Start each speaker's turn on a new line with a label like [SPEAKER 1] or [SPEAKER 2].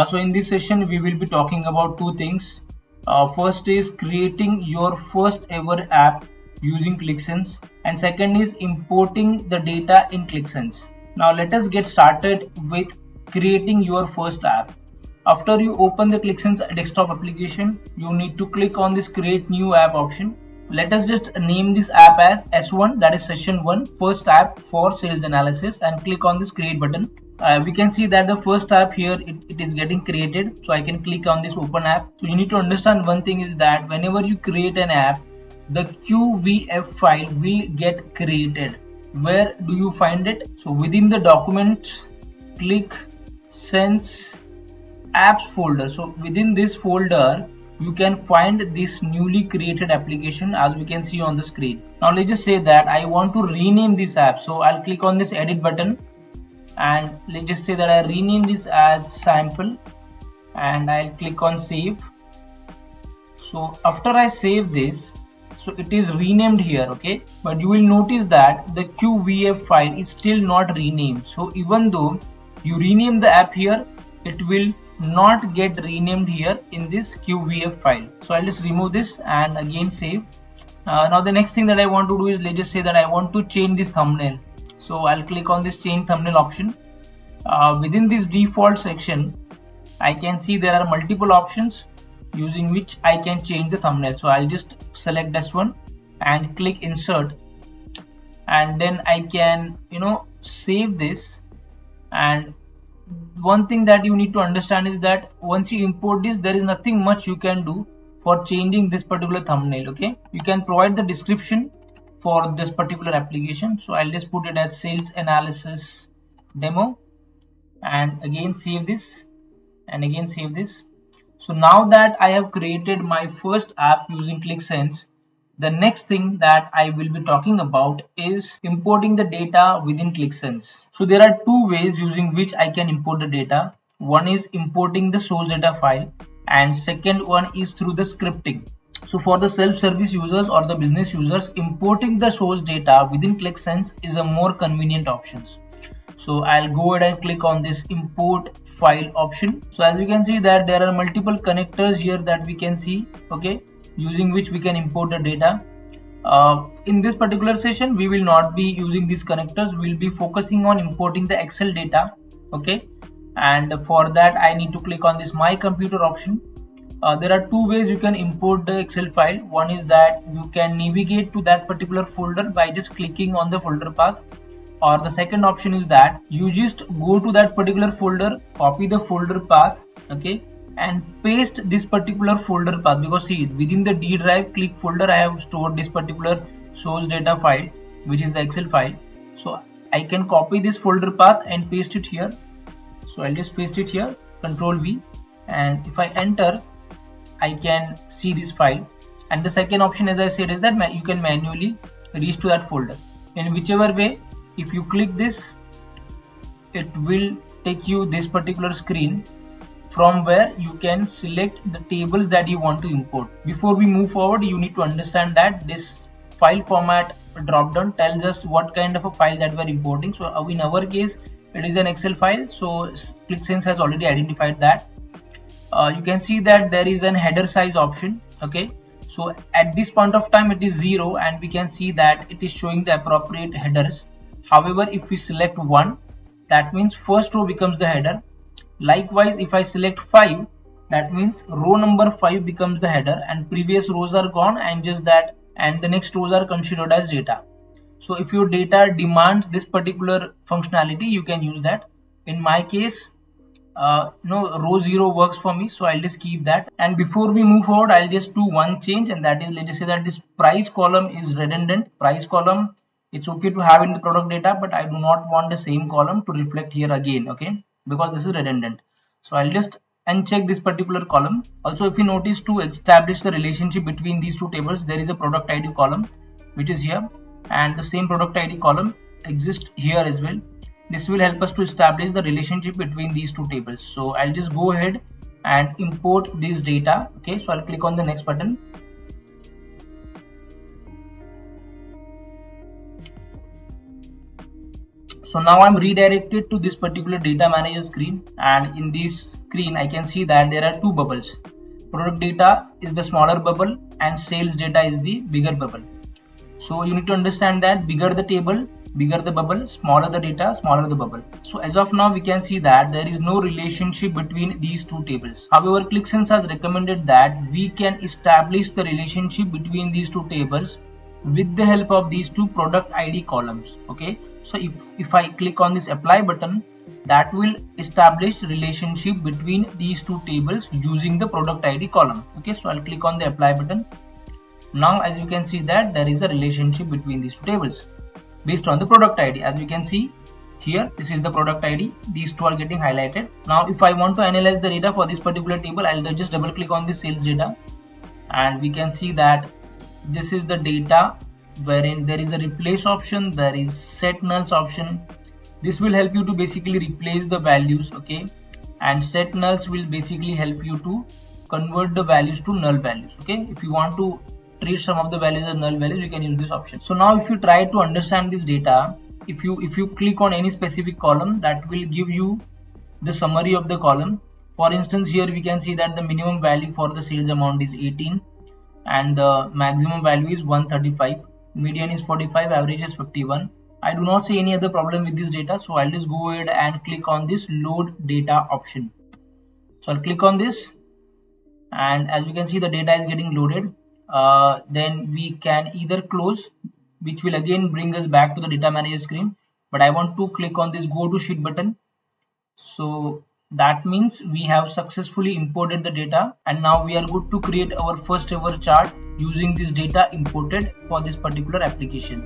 [SPEAKER 1] So in this session we will be talking about two things. First is creating your first ever app using QlikSense, and second is importing the data in QlikSense. Now let us get started with creating your first app. After you open the QlikSense desktop application, you need to click on this create new app option. Let us just name this app as S1, that is session 1, first app for sales analysis, and click on this create button. We can see that the first app here it is getting created, so I can click on this open app. So you need to understand one thing is that whenever you create an app, the QVF file will get created. Where do you find it? So within the documents, Qlik Sense apps folder. So within this folder you can find this newly created application, as we can see on the screen. Now let's just say that I want to rename this app, so I'll click on this edit button and let's just say that I rename this as sample and I'll click on save. So after I save this, so it is renamed here, okay, but you will notice that the QVF file is still not renamed. So even though you rename the app here, it will not get renamed here in this QVF file. So I'll just remove this and again save. Now the next thing that I want to do is, let's just say that I want to change this thumbnail. So I'll click on this change thumbnail option. Within this default section, I can see there are multiple options using which I can change the thumbnail. So I'll just select this one and click insert, and then I can save this. And one thing that you need to understand is that once you import this, there is nothing much you can do for changing this particular thumbnail. Okay, you can provide the description for this particular application. So I'll just put it as sales analysis demo and again save this and again save this. So now that I have created my first app using QlikSense, the next thing that I will be talking about is importing the data within QlikSense. So there are two ways using which I can import the data. One is importing the source data file, and second one is through the scripting. So for the self-service users or the business users, importing the source data within QlikSense is a more convenient option. So I'll go ahead and click on this import file option. So as you can see that there are multiple connectors here that we can see, okay, using which we can import the data. In this particular session we will not be using these connectors. We'll be focusing on importing the Excel data, okay, and for that I need to click on this my computer option. There are two ways you can import the Excel file. One is that you can navigate to that particular folder by just clicking on the folder path, or the second option is that you just go to that particular folder, copy the folder path, okay, and paste this particular folder path, because see, within the D drive Qlik folder I have stored this particular source data file, which is the Excel file. So I can copy this folder path and paste it here. So I'll just paste it here, Control V, and if I enter, I can see this file. And the second option, as I said, is that you can manually reach to that folder. In whichever way, if you click this, it will take you this particular screen from where you can select the tables that you want to import. Before we move forward, you need to understand that this file format drop down tells us what kind of a file that we are importing. So in our case, it is an Excel file. So QlikSense has already identified that. You can see that there is an header size option, okay. So at this point of time it is 0, and we can see that it is showing the appropriate headers. However, if we select 1, that means first row becomes the header. Likewise, if I select 5, that means row number 5 becomes the header, and previous rows are gone, and just that, and the next rows are considered as data. So if your data demands this particular functionality, you can use that. In my case, row 0 works for me, so I'll just keep that. And before we move forward, I'll just do one change, and that is, let's just say that this price column is redundant. Price column, it's okay to have in the product data, but I do not want the same column to reflect here again, okay, because this is redundant. So I'll just uncheck this particular column. Also, if you notice, to establish the relationship between these two tables, there is a product ID column which is here, and the same product ID column exists here as well. This will help us to establish the relationship between these two tables. So I'll just go ahead and import this data, okay. So I'll click on the next button. So now I'm redirected to this particular data manager screen, and in this screen I can see that there are two bubbles. Product data is the smaller bubble and sales data is the bigger bubble. So you need to understand that bigger the table, bigger the bubble, smaller the data, smaller the bubble. So as of now we can see that there is no relationship between these two tables. However, QlikSense has recommended that we can establish the relationship between these two tables with the help of these two product ID columns. Okay, so if I click on this apply button, that will establish relationship between these two tables using the product ID column. Okay, so I'll click on the apply button. Now as you can see that there is a relationship between these two tables based on the product ID. As you can see here, this is the product ID, these two are getting highlighted. Now if I want to analyze the data for this particular table, I'll just double click on the sales data, and we can see that this is the data wherein there is a replace option, there is set nulls option. This will help you to basically replace the values, okay, and set nulls will basically help you to convert the values to null values. Okay, if you want to treat some of the values as null values, you can use this option. So now if you try to understand this data, if you click on any specific column, that will give you the summary of the column. For instance, here we can see that the minimum value for the sales amount is 18 and the maximum value is 135, median is 45, average is 51. I do not see any other problem with this data, so I'll just go ahead and click on this load data option. So I'll click on this, and as you can see the data is getting loaded. Then we can either close, which will again bring us back to the data manager screen, but I want to click on this go to sheet button. So that means we have successfully imported the data, and now we are good to create our first ever chart using this data imported for this particular application.